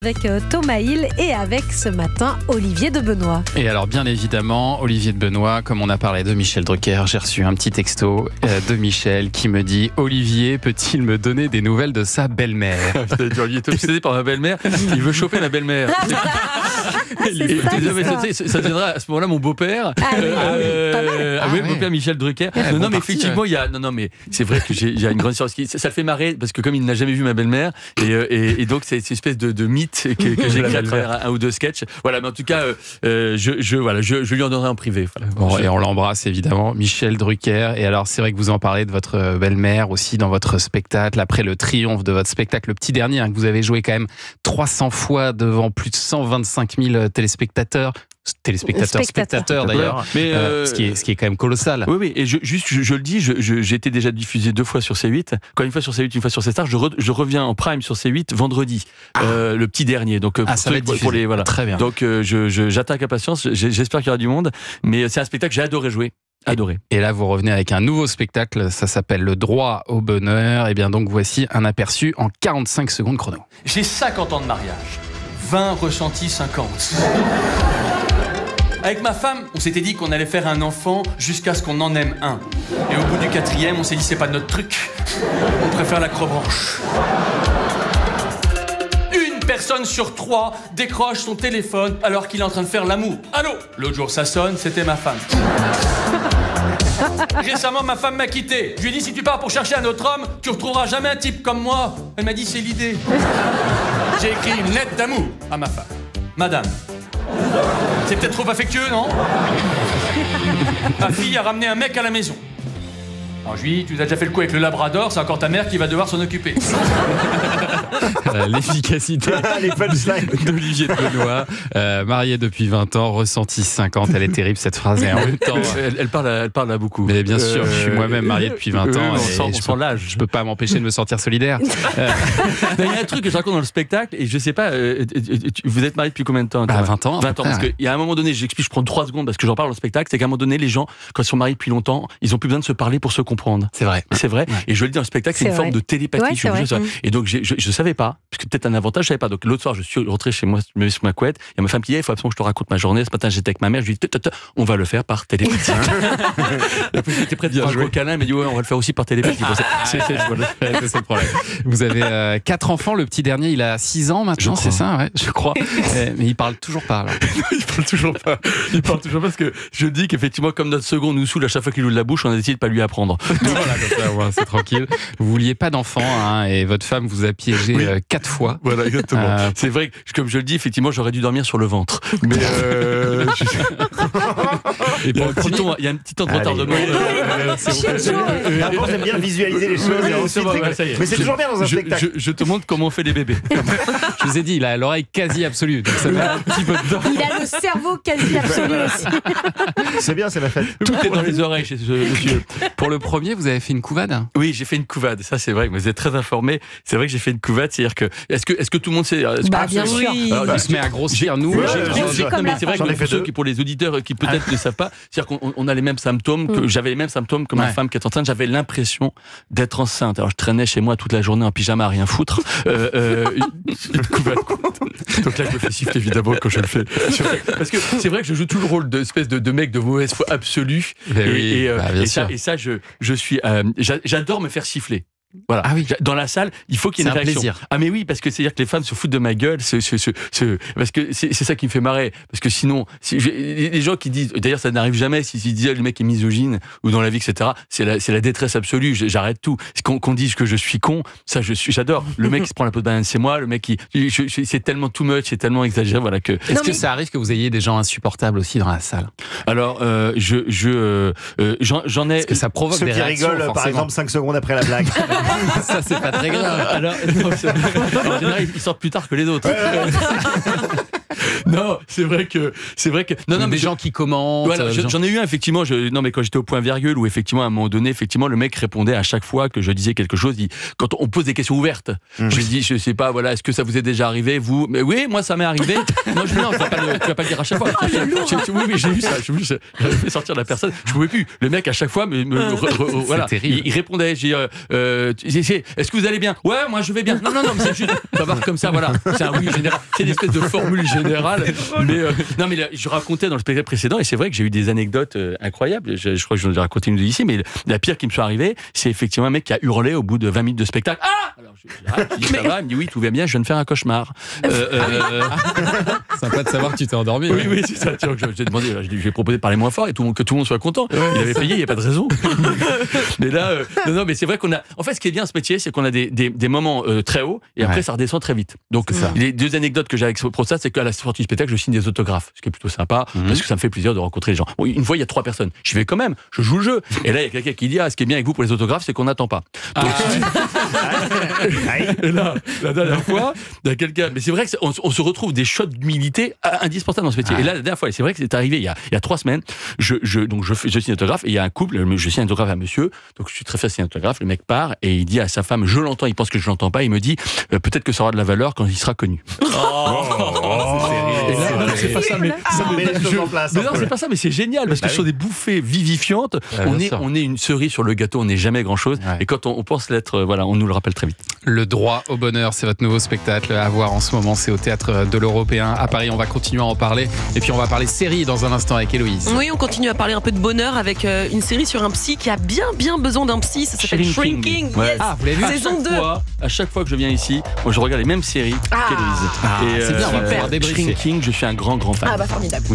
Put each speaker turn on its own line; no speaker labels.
Avec Thomas Hill et avec ce matin Olivier de Benoît.
Et alors bien évidemment, Olivier de Benoît, comme on a parlé de Michel Drucker, j'ai reçu un petit texto de Michel qui me dit « Olivier peut-il me donner des nouvelles de sa belle-mère ?»
Il est obsédé par ma belle-mère, il veut choper ma belle-mère. Ça deviendra à ce moment-là mon beau-père. Oui, mon beau-père Michel Drucker. Mais effectivement, il y a. Non, mais c'est vrai que j'ai une grande histoire. Ça le fait marrer parce que comme il n'a jamais vu ma belle-mère, et donc c'est une espèce de mythe que j'ai créé à travers un ou deux sketchs. Voilà, mais en tout cas, je lui en donnerai en privé. Voilà.
Bon, et on l'embrasse évidemment, Michel Drucker. Et alors, c'est vrai que vous en parlez de votre belle-mère aussi dans votre spectacle, après le triomphe de votre spectacle, le petit dernier, que vous avez joué quand même 300 fois devant plus de 125 000 téléspectateurs d'ailleurs, mais ce qui est quand même colossal.
Oui, et je le dis, j'ai été déjà diffusé 2 fois sur C8, quand une fois sur C8, une fois sur C-Star, je reviens en prime sur C8 vendredi, le petit dernier, donc
ça va être diffusé.
pour les voilà.
Très bien.
Donc j'attends avec impatience, j'espère qu'il y aura du monde, mais c'est un spectacle que j'ai adoré jouer. Adoré.
Et là, vous revenez avec un nouveau spectacle, ça s'appelle Le droit au bonheur. Et bien donc, voici un aperçu en 45 secondes chrono.
J'ai 50 ans de mariage, 20 ressentis 50. Avec ma femme, on s'était dit qu'on allait faire un enfant jusqu'à ce qu'on en aime un. Et au bout du 4e, on s'est dit c'est pas notre truc, on préfère l'acrobranche. Une personne sur 3 décroche son téléphone alors qu'il est en train de faire l'amour. Allô ? L'autre jour ça sonne, c'était ma femme. Récemment, ma femme m'a quitté. Je lui ai dit, si tu pars pour chercher un autre homme, tu retrouveras jamais un type comme moi. Elle m'a dit, c'est l'idée. J'ai écrit une lettre d'amour à ma femme. Madame, c'est peut-être trop affectueux, non ? Ma fille a ramené un mec à la maison. Alors je lui dis, tu as déjà fait le coup avec le Labrador, c'est encore ta mère qui va devoir s'en occuper.
L'efficacité d'Olivier de Benoît, marié depuis 20 ans, ressenti 50, elle est terrible cette phrase, et en même temps
elle parle à beaucoup.
Mais bien sûr, je suis moi-même marié depuis 20 ans,
on sent l'âge.
Je peux pas m'empêcher de me sentir solidaire.
Il y a un truc que je raconte dans le spectacle, et je sais pas, vous êtes marié depuis combien de temps?
20 ans.
20 ans, parce qu'il y a un moment donné, j'explique, je prends 3 secondes parce que j'en parle dans le spectacle, c'est qu'à un moment donné, les gens, quand ils sont mariés depuis longtemps, ils ont plus besoin de se parler pour se comprendre.
C'est vrai.
Ouais. Et je le dis dans le spectacle, c'est une forme de télépathie.
Ouais,
et donc je savais pas, parce que peut-être un avantage, je savais pas. Donc l'autre soir, je suis rentré chez moi, je me mets sur ma couette, il y a ma femme qui dit, il faut absolument que je te raconte ma journée. Ce matin, j'étais avec ma mère, je lui dis, on va le faire par télépathie. Et puis j'étais prêt à faire un gros câlin, elle m'a dit, ouais, on va le faire aussi par télépathie.
C'est le problème. Vous avez 4 enfants, le petit dernier, il a 6 ans maintenant, c'est ça, ouais, je crois. Mais il parle toujours pas, là.
Il parle toujours pas parce que je dis qu'effectivement, comme notre second nous saoule à chaque fois qu'il ouvre la bouche, on a décidé de pas lui apprendre.
Voilà, comme ça, ouais, c'est tranquille. Vous vouliez pas d'enfant, et votre femme vous a piégé 4 fois.
Voilà, exactement. C'est vrai que, comme je le dis, effectivement, j'aurais dû dormir sur le ventre. Mais il y a un petit temps de retardement.
J'aime bien visualiser les choses. Mais c'est toujours bien dans un spectacle.
Je te montre comment on fait les bébés.
Je vous ai dit, il a l'oreille quasi absolue, donc ça met un petit peu dedans.
Il a le cerveau quasi absolu aussi.
C'est bien, c'est la fête.
Tout est dans les oreilles chez ce monsieur.
Pour le premier, vous avez fait une couvade ?
Oui, j'ai fait une couvade. Ça, c'est vrai. Vous êtes très informés. C'est vrai que j'ai fait une couvade. C'est-à-dire que, est-ce que tout le monde sait?
Bien sûr.
Alors, il se met à grossir, nous.
Mais c'est vrai que pour les auditeurs qui peut-être ne savent pas, c'est-à-dire qu'on a les mêmes symptômes. J'avais les mêmes symptômes que ma femme qui est enceinte. J'avais l'impression d'être enceinte. Alors, je traînais chez moi toute la journée en pyjama à rien foutre. Une couvade. Donc là, je me fais siffler évidemment quand je le fais. Parce que c'est vrai que je joue tout le rôle d'espèce de mec de mauvaise foi absolue. Et ça, je suis. J'adore me faire siffler. Voilà.
Ah oui.
Dans la salle, il faut qu'il y ait une réaction.
Plaisir.
Ah mais oui, parce que c'est-à-dire que les femmes se foutent de ma gueule, parce que c'est ça qui me fait marrer. Parce que sinon, les gens qui disent, d'ailleurs ça n'arrive jamais, s'ils disent le mec est misogyne ou dans la vie, etc. C'est la détresse absolue. J'arrête tout. Qu'on dise que je suis con, ça j'adore. Le mec qui se prend la peau de banane, c'est moi. Le mec c'est tellement too much, c'est tellement exagéré, voilà que.
Est-ce que ça arrive que vous ayez des gens insupportables aussi dans la salle?
Alors j'en ai.
Est-ce que ça provoque
ceux
des
qui
réactions,
rigolent,
forcément.
par exemple, 5 secondes après la blague.
Ça, c'est pas très grave.
Alors, non, en général, ils sortent plus tard que les autres. Non, c'est vrai que non,
des gens qui commentent.
Voilà, j'en ai eu un effectivement. Non, mais quand j'étais au point virgule, où effectivement à un moment donné, effectivement, le mec répondait à chaque fois que je disais quelque chose. Quand on pose des questions ouvertes, je dis, je sais pas, voilà, est-ce que ça vous est déjà arrivé, vous? Mais oui, moi ça m'est arrivé. Non, tu vas pas le dire à chaque fois. Oui, mais j'ai eu ça. J'avais fait sortir la personne. Je pouvais plus. Le mec à chaque fois voilà, il répondait. J'ai est-ce que vous allez bien? Ouais, moi je vais bien. Non, mais c'est juste pas voir comme ça. Voilà, c'est un oui général. C'est une espèce de formule générale. Mais non, mais là, je racontais dans le spectacle précédent, et c'est vrai que j'ai eu des anecdotes incroyables. Je crois que j'en ai raconté une de ici, mais la pire qui me soit arrivée, c'est effectivement un mec qui a hurlé au bout de 20 minutes de spectacle. Ah! Alors je dis, ça va? Il me dit oui, tout va bien. Je viens de faire un cauchemar.
Sympa de savoir que tu t'es endormi.
Oui, c'est ça. J'ai demandé, je lui ai proposé de parler moins fort et que tout le monde soit content. Il avait payé, il n'y a pas de raison. Mais là, non, mais c'est vrai qu'on a. En fait, ce qui est bien ce métier, c'est qu'on a des moments très hauts et après ça redescend très vite. Donc, les deux anecdotes que j'ai avec ça, c'est qu'à la sortie du spectacle, je signe des autographes, ce qui est plutôt sympa parce que ça me fait plaisir de rencontrer les gens. Bon, une fois, il y a 3 personnes. J'y vais quand même. Je joue le jeu. Et là, il y a quelqu'un qui dit ce qui est bien avec vous pour les autographes, c'est qu'on n'attend pas. Donc, et là, la dernière fois, il y a quelqu'un. Mais c'est vrai qu'on se retrouve des shots d'humilité indispensables dans ce métier. Et là, la dernière fois, et c'est vrai que c'est arrivé il y a 3 semaines. Je signe un autographe et il y a un couple. Je signe un autographe à monsieur. Donc je suis très fier de signer un autographe. Le mec part et il dit à sa femme, je l'entends. Il pense que je l'entends pas. Il me dit peut-être que ça aura de la valeur quand il sera connu. C'est pas ça, mais non, c'est pas ça, mais c'est génial parce que ce sont des bouffées vivifiantes. On est une cerise sur le gâteau. On n'est jamais grand chose. Et quand on pense l'être, voilà, on nous le rappelle très vite.
Le droit au bonheur, c'est votre nouveau spectacle à voir en ce moment. C'est au Théâtre de l'Européen à Paris. On va continuer à en parler. Et puis on va parler série dans un instant avec Héloïse.
Oui, on continue à parler un peu de bonheur avec une série sur un psy qui a bien besoin d'un psy. Ça s'appelle Shrinking.
Ouais.
Yes.
Vous l'avez vu?
Saison 2.
À chaque fois que je viens ici, moi je regarde les mêmes séries qu'Héloïse.
C'est bien, on va pouvoir débriefer.
Shrinking, je suis un grand fan.
Formidable.